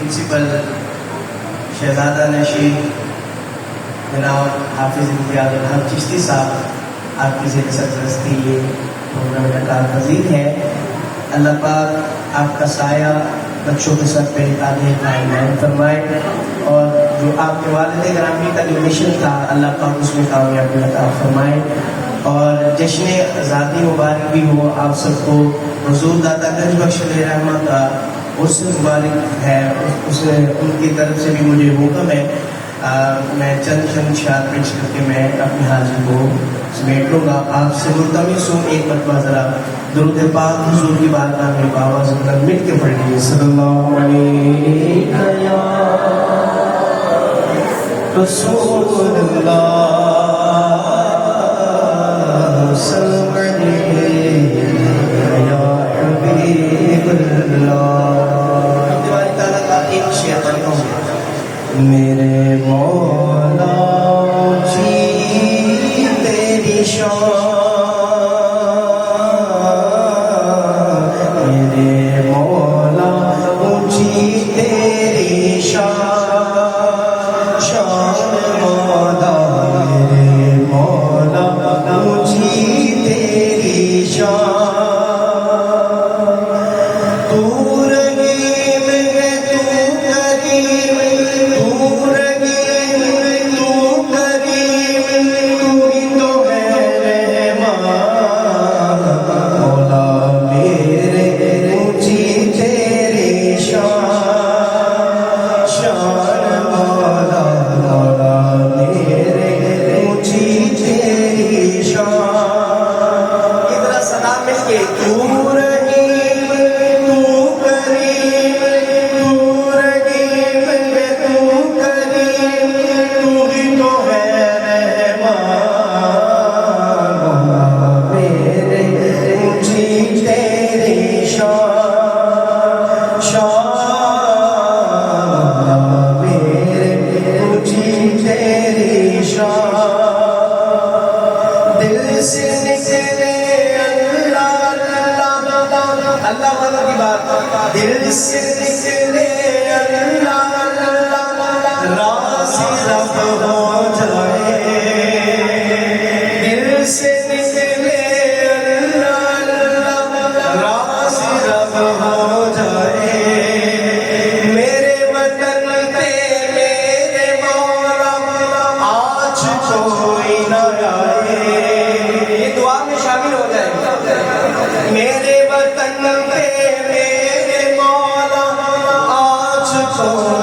Principal शहजादा नशीद जनाब हाफिज इम्तियाज हक चिश्ती साहब, आपकी ज़ेर सरपरस्ती ये प्रोग्राम इनकार पजीर है। अल्लाह पाक आपका साया बच्चों के सर पे कायम फरमाए, और जो आपके वालिद ग्रामी का जो मिशन था अल्लाह पाक उसमें कामयाबी अता फरमाए। और जश्न आज़ादी मुबारक भी हो आप सबको। हुज़ूर दाता गंज बख्श रहमा का उर्स मुबारक है, उनकी तरफ से भी मुझे हुक्म है। मैं चंद शार पेश करके मैं अपनी हाजिर को समेट लूँगा। आपसे मुल्तमिस हूँ एक मरतबा ज़रा दुरूद पाक हुज़ूर की बारगाह में आवाज़ बुलंद मिल के पढ़ लीजिए। सल्लल्लाहु अलैहि या रसूलल्लाह, सल्लल्लाहु अलैहि या हबीबल्लाह। मेरे मौला जी तेरी शान, मेरे मौला जी तेरी शान, शान मौला मेरे मौला जी तेरी शान। दिल से निकले अल्लाह राज़ी रब हो जाए, दिल से निकले अल्लाह राज़ी रब हो जाए। मेरे वतन पे मेरे मौला आज कोई न आए, ये दुआ में शामिल हो जाए। मेरे वतन पे मेरे मौला आज कोई